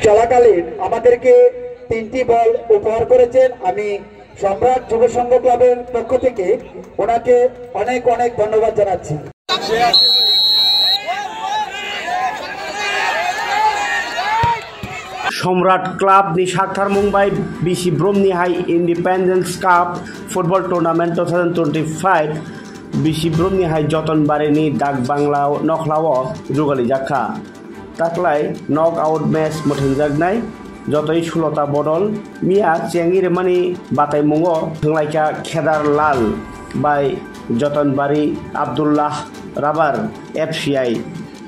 চলাকালীন আমাদেরকে 3টি বল উপহার করেছেন। আমি সম্রাট যুব সংঘ ক্লাবের পক্ষ থেকে ওনাকে অনেক অনেক ধন্যবাদ জানাচ্ছি। সম্রাট club ni Shakhtar Mumbai BC Bromnihai Independence Cup Football Tournament 2025 BC Bromnihai Jotonbari ni Dak Bangla Nokhlawo Rugali Jakha Taklai knock out match Motinjagnai Jotoi 16ta bodol Mia Chiangir Mani Batai Mungo Thunglaika Khedar Lal by Jotonbari Abdullah Rabar FCI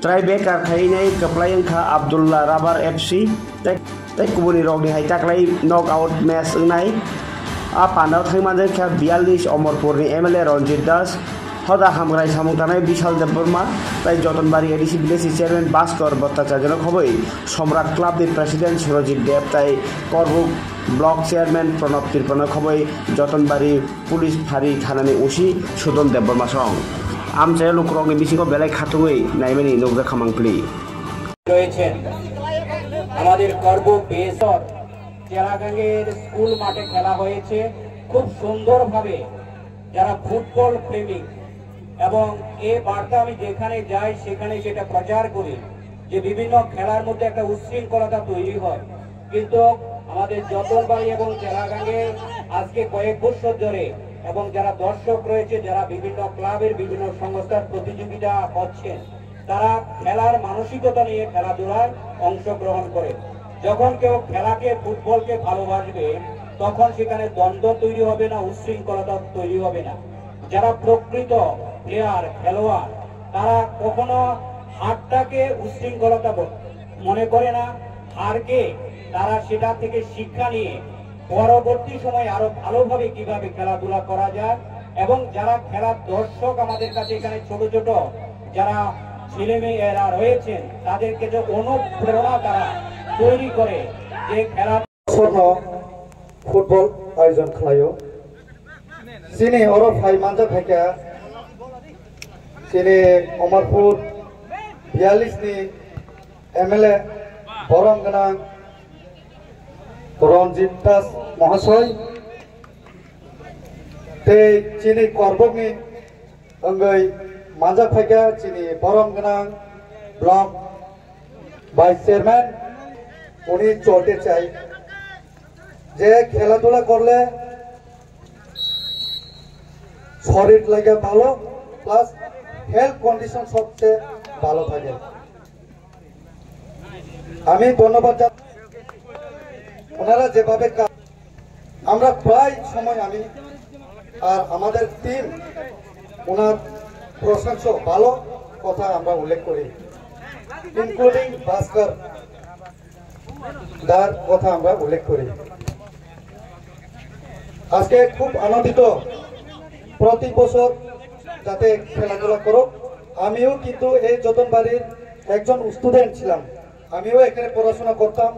Tribekar Khainai Kaplayangkha Abdullah Rabar FC Tek kubuni rog ni hai taklai knock out match ngai a pandau thangmande kha 42 Omorpur ni MLA Ranjit Das hoda hamgrai samungtanai Bishal Deborma tai Jotonbari ADC Village Chairman Baskor Bhattacharya khoboi Somrat Club ni President Surojit Dev tai Korbuk Block Chairman Pranab Tirpana khoboi Jotonbari Police Phari Thanani Usi Sudon Deborma song amche lukrog ni bisingo belai khatungoi naimani nokja khamangpli রয়েছেন আমাদের Karbook বেসর চেরাগাঙ্গের school মাঠে খেলা হয়েছে খুব সুন্দরভাবে যারা football প্রেমিক এবং এই বার্তা আমি যেখানে যাই সেখানে সেটা প্রচার করি যে বিভিন্ন খেলার মধ্যে একটা উচ্ছৃঙ্খলতা তৈরি হয় কিন্তু আমাদের যতনবাড়ি এবং চেরাগাঙ্গে আজকে কয়েক বছর ধরে এবং যারা দর্শক রয়েছে যারা বিভিন্ন ক্লাবের বিভিন্ন সংস্থার প্রতিযোগিতা হচ্ছেন তারা খেলার মানসিকতা নিয়ে খেলাধুলায় অংশগ্রহণ করে যখন কেউ খেলাকে ফুটবলকে ভালোবাসবে তখন সেখানে দ্বন্দ্ব তৈরি হবে না উচ্ছৃঙ্খলতা তৈরি হবে না যারা প্রকৃত প্লেয়ার খেলোয়াড় তারা কখনো হারটাকে উচ্ছৃঙ্খলতা মনে করে না হারকে তারা সেটা থেকে শিক্ষা নিয়ে পরবর্তী সময় আরো ভালোভাবে কিভাবে খেলাধুলা করা যায় এবং যারা খেলার দর্শক আমাদের কাছে এখানে ছোট ছোট যারা ছেলেমেয়েরা রয়েছেন তাদেরকে যে অনুপ্রেরণা তারা তৈরি করে যে খেলা ফুটবল আয়োজন খালাयो সিনে অরফ হাই মানজা থেকে সিনে অমরপুর 42 নি এমএলএ বরম গনাং রঞ্জিত দাস মহাশয় তে চিনি করবকনি অঙ্গই মানজা থেকে চিনি বরম গনাং ব্লক ভাইস চেয়ারম্যান উনি চলতে চাই যে খেলাধুলা করলে শরীর লাগে ভালো প্লাস হেলথ কন্ডিশন সবচেয়ে ভালো থাকে আমি ধন্যবাদ ওনারা যেভাবে আমরা প্রায় সময় আমি আর আমাদের টিম ওনার প্রশংসা ভালো কথা আমরা উল্লেখ করি ইনক্লুডিং ভাস্কর দার কথা আমরা উল্লেখ করি আজকে খুব আনন্দিত প্রতি বছর যাতে খেলাধুলা করো আমিও কিন্তু এই যতনবাড়ির একজন স্টুডেন্ট ছিলাম আমিও এখানে পড়াশোনা করতাম